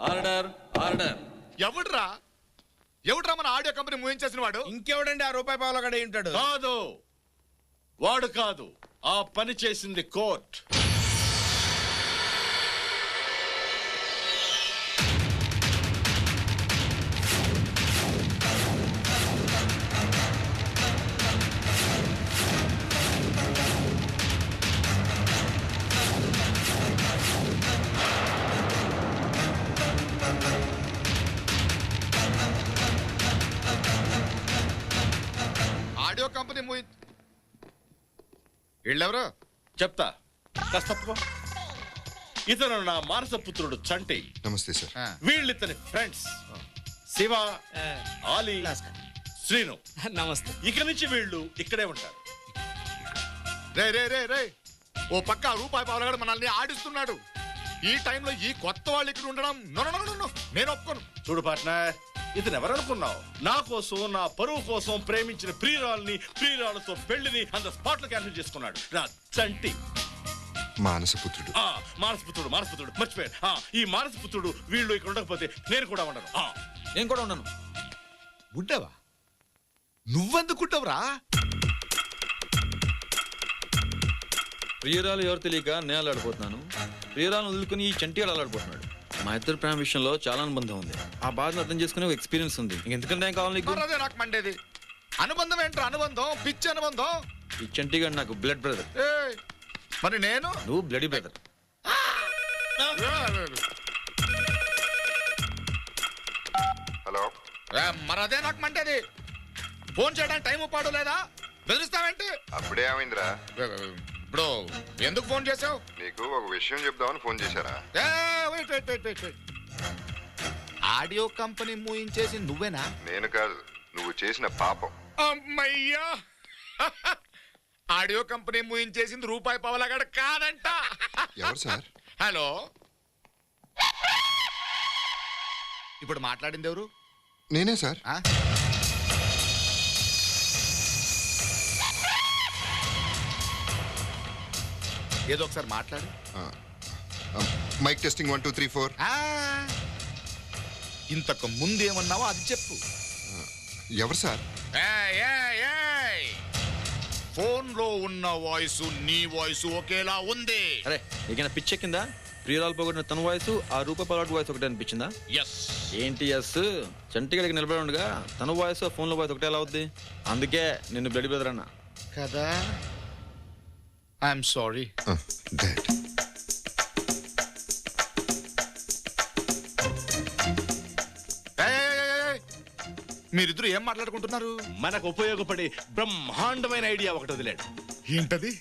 Order order. ఎవడ్రా ఎవడ్రా మన ఆడియో కంపెనీ మూయించేసిన వాడు? ఇంకెవడండి ఆ రూపాయి పావుల గడ ఉంటాడు? కాదు, వాడు కాదు, ఆ పని చేసింది కోర్ట్. ఆడియో కంపెనీ వీళ్ళెవరు చెప్తా, కాస్త తప్పుకో. ఇతను నా మానసపుత్రుడు చంటి. నమస్తే సార్. వీళ్ళితని ఫ్రెండ్స్ శివ, ఆలీ, శ్రీను. నమస్తే. ఇక నుంచి వీళ్ళు ఇక్కడే ఉంటారు. రే రే రే రే ఓ పక్క రూపాయి పావులగాడు మనల్ని ఆడిస్తున్నాడు. ఈ టైంలో ఈ కొత్త వాళ్ళు ఇక్కడ ఉండడం నేను ఒప్పుకోను. చూడు పార్ట్నర్, ఇతను ఎవరనుకున్నావు? నా కోసం, నా పరువు కోసం ప్రేమించిన ప్రియురాలతో పెళ్లిని అంత స్పాట్ లో క్యాన్సిల్ చేసుకున్నాడు నా చంటి. మానసపుత్రుడు. మానసపుత్రుడు మర్చిపోయాడు. ఈ మానసపుత్రుడు వీళ్ళు ఇక్కడ ఉండకపోతే నేను కూడా ఉండను. నేను కూడా ఉన్నాను. ఉండవా? నువ్వెందుకుంటావురా? ప్రియురాలు ఎవరు తెలియక నేను అల్లాడిపోతున్నాను. ప్రియురాలను వదులుకుని ఈ చంటి అల్లాడిపోతున్నాడు. మా ఇద్దరు ప్రేమ విషయంలో చాలా అనుబంధం ఉంది. ఆ బాధను అర్థం చేసుకునే ఒక ఎక్స్పీరియన్స్ ఉంది. ఇంకెందుకంటే ఏం కావాలి నీకు? అదే నాకు మండేది. అనుబంధం ఏంట్రా? అనుబంధం పిచ్చి అనుబంధం. ఈ చంటి గారు నాకు బ్లడ్ బ్రదర్. మరి నేను? నువ్వు బ్లడీ బ్రదర్. హలో. మరి అదే నాకు మండేది. ఫోన్ చేయడానికి టైం పాడు లేదా? బెదిరిస్తావేంటి? అప్పుడే ఏమైందిరా? ఇప్పుడు ఎందుకు ఫోన్ చేసావు? నీకు ఒక విషయం చెప్దామని ఫోన్ చేశారా? ఆడియో కంపెనీ మూయించేసి నువ్వేనా? నేను కాదు, నువ్వు చేసిన పాపం. అమ్మయ్యా, ఆడియో కంపెనీ మూయించేసింది రూపాయి పావలగాడ కాదంట. ఎవరు సార్? హలో, ఇప్పుడు మాట్లాడింది ఎవరు? నేనే సార్. ఏదో ఒకసారి మాట్లాడు. Mike testing 1 2 3 4. ఇంతకు ముందు ఏమన్నావో అది చెప్పు. ఎవరు సార్? ఫోన్ లో ఉన్న వాయిస్ నీ వాయిస్ ఒకేలా ఉంది. అరే నీకైనా పిచ్చెక్కిందా? ప్రియురాలు పోగొట్టిన తన వాయిస్, ఆ రూపాయి పాలవాటి వాయిస్ ఒకటే అనిపించిందా? ఎస్. ఏంటి ఎస్? చంటి గడికి నిలబడి ఉండగా తన వాయిస్, ఫోన్ లో వాయిస్ ఒకటే ఎలా అవుద్ది? అందుకే నిన్ను బ్లడీ బ్రదర్ అన్నా కదా. I'm sorry. డాడ్. మీరిద్దరు ఏం మాట్లాడుకుంటున్నారు? మనకు ఉపయోగపడే బ్రహ్మాండమైన ఐడియా ఒకటి వదిలాడు. ఏంటది?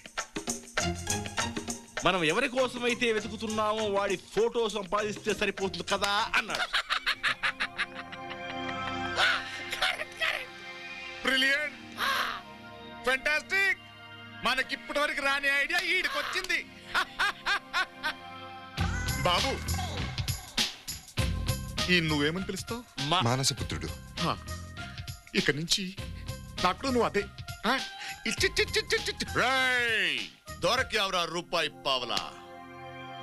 మనం ఎవరి కోసమైతే వెతుకుతున్నామో వాడి ఫోటో సంపాదిస్తే సరిపోతుంది కదా అన్నాడు. Brilliant, fantastic. మనకిప్పటి వరకు రాని ఐడియా ఈడికొచ్చింది. బాబు, ఈ నువ్వేమని పిలుస్తావు? మానసపుత్రుడు. ఇక నుంచి నాకు నువ్వు అదే. దొరకావురా రూపాయి పావలా.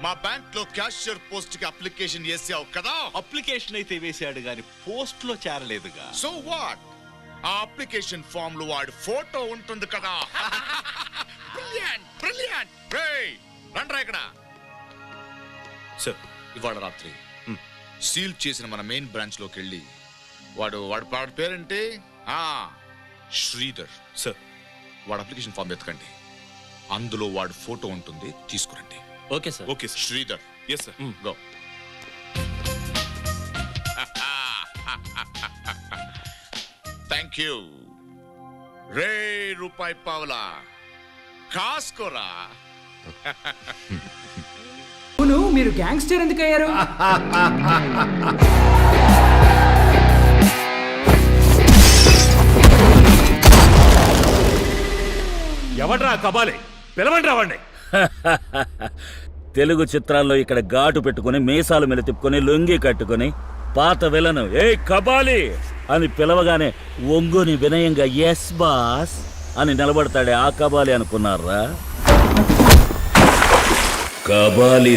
మా బ్యాంక్ లో క్యాషియర్ పోస్ట్ కి అప్లికేషన్ చేసావు కదా. అప్లికేషన్ అయితే వేసాడు గాని పోస్ట్ లో చేరలేదుగా. So what? ఆ అప్లికేషన్ ఫామ్ లో వాడి ఫోటో ఉంటుంది కదా. Brilliant, brilliant. రండ్రా ఇక్కడ. సార్, ఇవాళ రాత్రి సీల్ చేసిన మన మెయిన్ బ్రాంచ్ లోకి వెళ్ళి వాడి పేరేంటి? శ్రీధర్. సార్, వాడు అప్లికేషన్ ఫామ్ ఎత్తుకండి. అందులో వాడి ఫోటో ఉంటుంది, తీసుకురండి. Okay sir. Okay Sridhar. Yes sir. Go. Thank you. రే రూపాయి పావలా, కాసుకోరా. అవును, మీరు గ్యాంగ్స్టర్ ఎందుకు అయ్యారు? ఎవడ్రా కబాలి? పిలవండ్రా వాడిని. తెలుగు చిత్రాల్లో ఇక్కడ ఘాటు పెట్టుకుని మీసాలు మెలితిప్పుకొని లొంగి కట్టుకుని పాత విలను ఏ కబాలి అని పిలవగానే ఒంగుని వినయంగా ఎస్ బాస్ అని నిలబడతాడే ఆ కబాలి అనుకున్నారా? కబాలి.